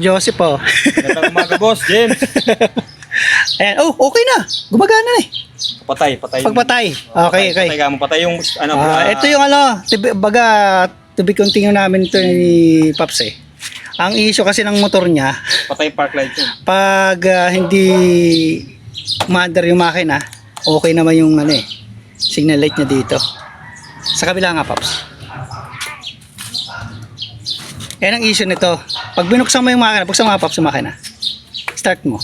Joseph po. Magandang umaga, boss, James. Ayan, oh, okay na. Gumagana na eh. Patay. Pagpatay. Okay. Patay ka mo. Patay yung, ano, Ito yung baga, to be continue namin ito ni Paps eh. Ang issue kasi ng motor niya, patay park light yun. pag hindi umaandar yung makina, okay naman yung signal light niya dito. Sa kabila nga, Paps. Yan ang issue nito. Pag binuksan mo yung makina, buksan mo nga, Paps, yung makina. Start mo.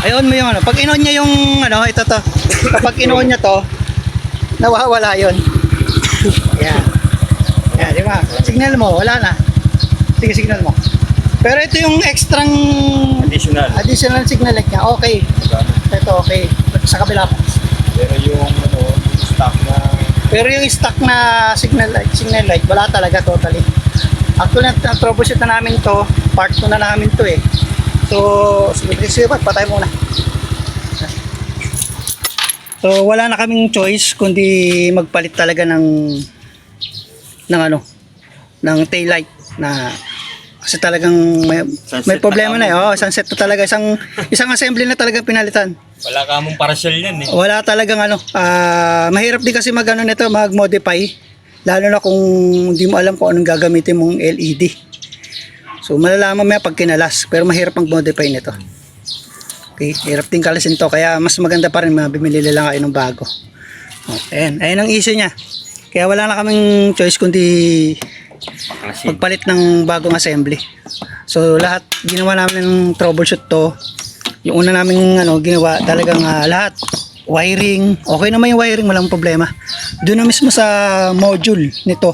Ayun mo yung pag in-on niya yung ito to. Kapag in-on niya to, nawawala yun. Yan. Yan, di ba? Signal mo, wala na. Sige, signal mo. Pero ito yung extrang additional signal light niya. Okay. Ito okay. Sa kabila pa. Pero yung stock na signal light, wala talaga totally. Actually, na-troubleshoot na namin to. Part 2 na namin to eh. So, sige, patay muna. So, wala na kaming choice kundi magpalit talaga ng tail light na kasi talagang may problema na eh. Oh, sunset to talaga, isang assembly na talaga pinalitan. wala ka mong parcel yan eh. Wala talagang mahirap din kasi nito, mag-modify. Lalo na kung hindi mo alam kung anong gagamitin mong LED. So malalaman mo yan pag kinalas, pero mahirap mag-modify nito. Okay, hirap din kalasin to, kaya mas maganda pa rin bimili lang kayo ng bago. Oh, ayan ang issue niya. Kaya wala na kaming choice kundi magpalit ng bagong assembly. So lahat ginawa namin ng troubleshoot to. Yung una namin ginawa talagang lahat wiring, okay naman yung wiring, walang problema. Doon na mismo sa module nito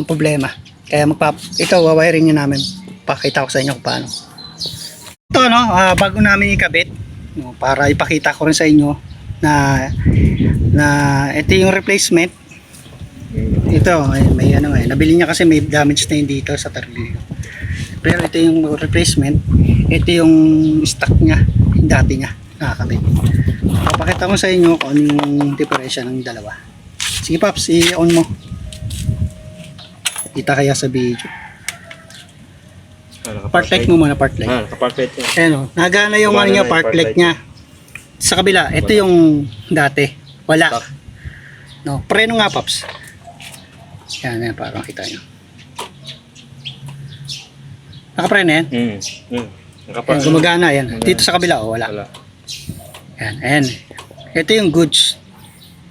ang problema. Kaya ito wawiring niya namin. Pakita ko sa inyo kung paano. Ito bago namin ikabit, para ipakita ko rin sa inyo na ito yung replacement. Ito may nabili niya kasi may damage na yun dito sa tornilyo. Pero ito yung replacement. Ito yung stock niya, yung dati niya nakakabit. Papakita ko sa inyo kung ano yung diferensya ng dalawa. Sige Paps, i-on mo. Kita kaya sa video. Park light mo muna, park light. Naka-park light yun. Ayan nagana yung niya, park light niya. Sa kabila, ito yung dati. Wala. No, preno nga Paps. Yan, para makita nyo. Nakapreno yan? Yan, gumagana yan. Dito sa kabila, wala. Yan, ayan. Ito yung goods.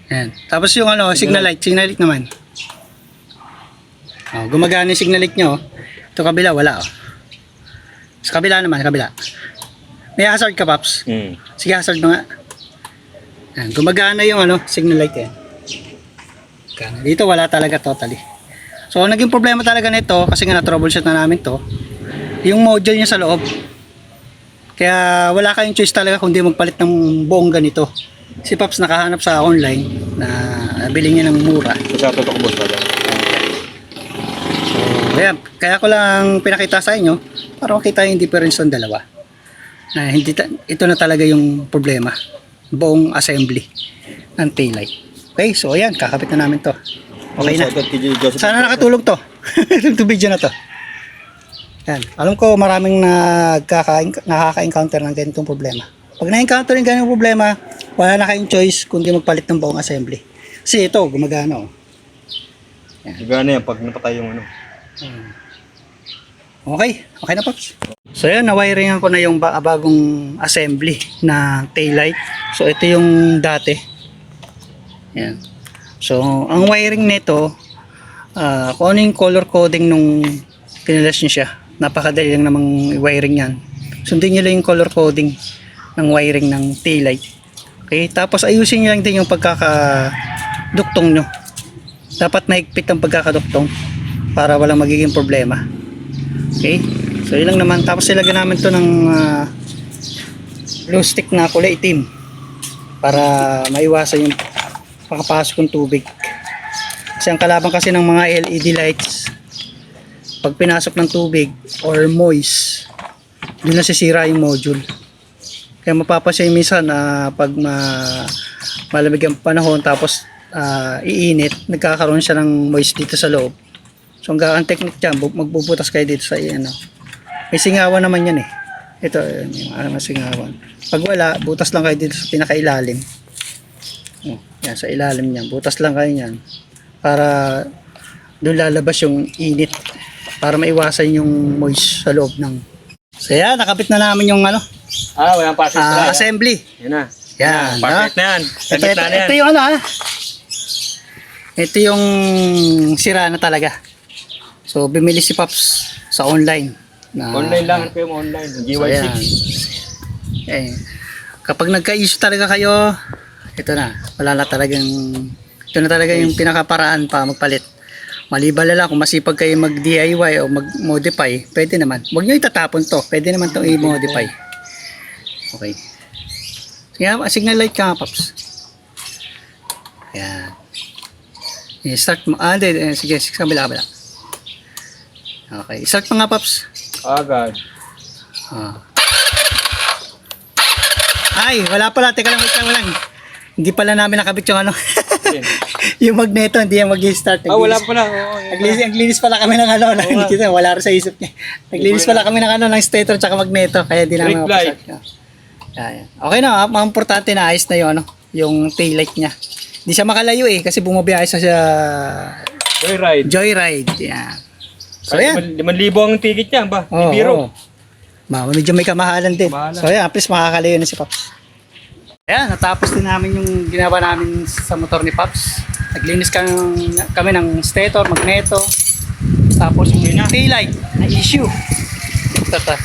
Yan. Tapos yung signal light naman. Gumagana yung signal light nyo. Ito kabila, wala. Sa kabila naman, kabila. May hazard ka, Paps? Sige, hazard mo nga. Yan, gumagana yung signal light yan. Dito wala talaga totally. So naging problema talaga nito kasi nga na-troubleshoot na namin to. Yung module niya sa loob. Kaya wala kayong choice talaga kundi magpalit ng buong ganito. Si Paps nakahanap sa online na nabili niya ng mura. Sa totoo boss ba? So ayan, kaya ko lang pinakita sa inyo para makita yung difference ng dalawa. Na ito na talaga yung problema. Buong assembly ng tail light. Okay, so ayan, kakapit na namin to. Okay na. Sana nakatulog to. Itong video na to. Yan. Alam ko maraming nakaka-encounter ng ganitong problema. Pag na-encounter yung ganitong problema, wala na kayong choice kundi magpalit ng buong assembly. Kasi ito, gumagana. Yan. Gumagana yan pag napatay yung Okay na Pops. So yan, nawiringan ko na yung bagong assembly na taillight. So ito yung dati. Yan. So ang wiring nito, kung ano yung color coding nung kinalas nyo siya, napakadali lang namang wiring yan. Sundin nyo lang yung color coding ng wiring ng taillight. Okay, tapos ayusin nyo lang din yung pagkakaduktong nyo. Dapat mahigpit ang pagkakaduktong para walang magiging problema. Okay, so yun lang naman. Tapos ilagyan namin to ng glue stick na kulay itim para maiwasan yung makapasok ng tubig. Kasi ang kalaban kasi ng mga LED lights, pag pinasok ng tubig or moist, doon na sisira yung module. Kaya mapapansin minsan pag malamig ang panahon tapos iinit, nagkakaroon siya ng moist dito sa loob. So ang technique dyan, magbubutas kayo dito sa ano. May singawan naman yan eh. Ito, yung singawan. Pag wala, butas lang kayo dito sa pinakailalim. Oh, yan, sa ilalim niyan. Butas lang kayo yan. Para doon lalabas yung init. Para maiwasan yung moist sa loob ng... So yan, nakabit na namin yung ano, Walang passes pala. assembly. Yan na. Yan. Perfect na yan. Ito yung ano ha. Ito yung sira na talaga. So bumili si Pops sa online. Online lang kayo mo online. So, GY6. yan. Kapag nagka-issue talaga kayo, ito na. Wala na talagang, ito na talaga yung pinakaparaan pa magpalit. Maliban na lang kung masipag kayo mag-DIY o mag-modify, pwede naman. Huwag nyo itatapon to. Pwede naman itong i-modify. Okay. Signal light ka nga, Pops. Yan. I-start mo. Sige, sa kabila. Okay. I-start mo nga, Pops. Agad. Ay, wala pala. Teka lang, wait lang. Hindi pala namin nakabit yung ano. Yung magneto, hindi yan mag-start. Wala pala. Naglinis pala kami ng ano. Wala rin sa isip niya. Naglinis pala kami ng ano, ng stator tsaka magneto. Kaya di namin mapasat. Yan. Okay na, ang importante na ayos na yung ano, yung tail light niya. Hindi siya makalayo eh, kasi bumabiyahe siya sa Joyride. Yan. So yan. 5,000 ang ticket niya ba? Oo, Biro. oo. Medyo may kamahalan din. So yan, at least makakalayo na si Pops. Ayan, natapos din namin yung ginawa namin sa motor ni Pops. Naglinis kami ng stator, magneto. Tapos yung taillight na issue. Ito.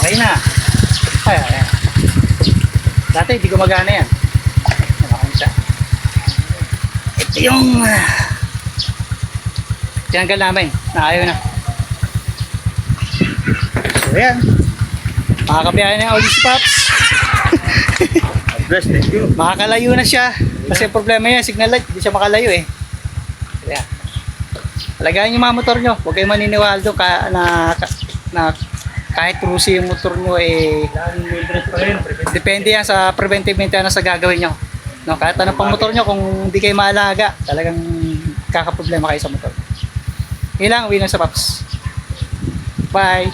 Okay na. Ayan. Dati hindi gumagana yan. Nakakan siya. Ito yung tinanggal namin. Naayaw na. So yan. Makakabiyahe na yung ulit si Pops. Bless, thank you. Makakalayo na siya. Kasi problema yan, signal light, hindi siya makalayo eh. Kaya, alagaan yung mga motor nyo. Huwag kayong maniniwala doon na kahit rusi yung motor nyo eh. Depende yan sa preventive maintenance sa gagawin nyo. No, kahit ano pang motor nyo, kung hindi kayo maalaga, talagang kakaproblema kayo sa motor. Yun lang, uwi na sa Pops. Bye!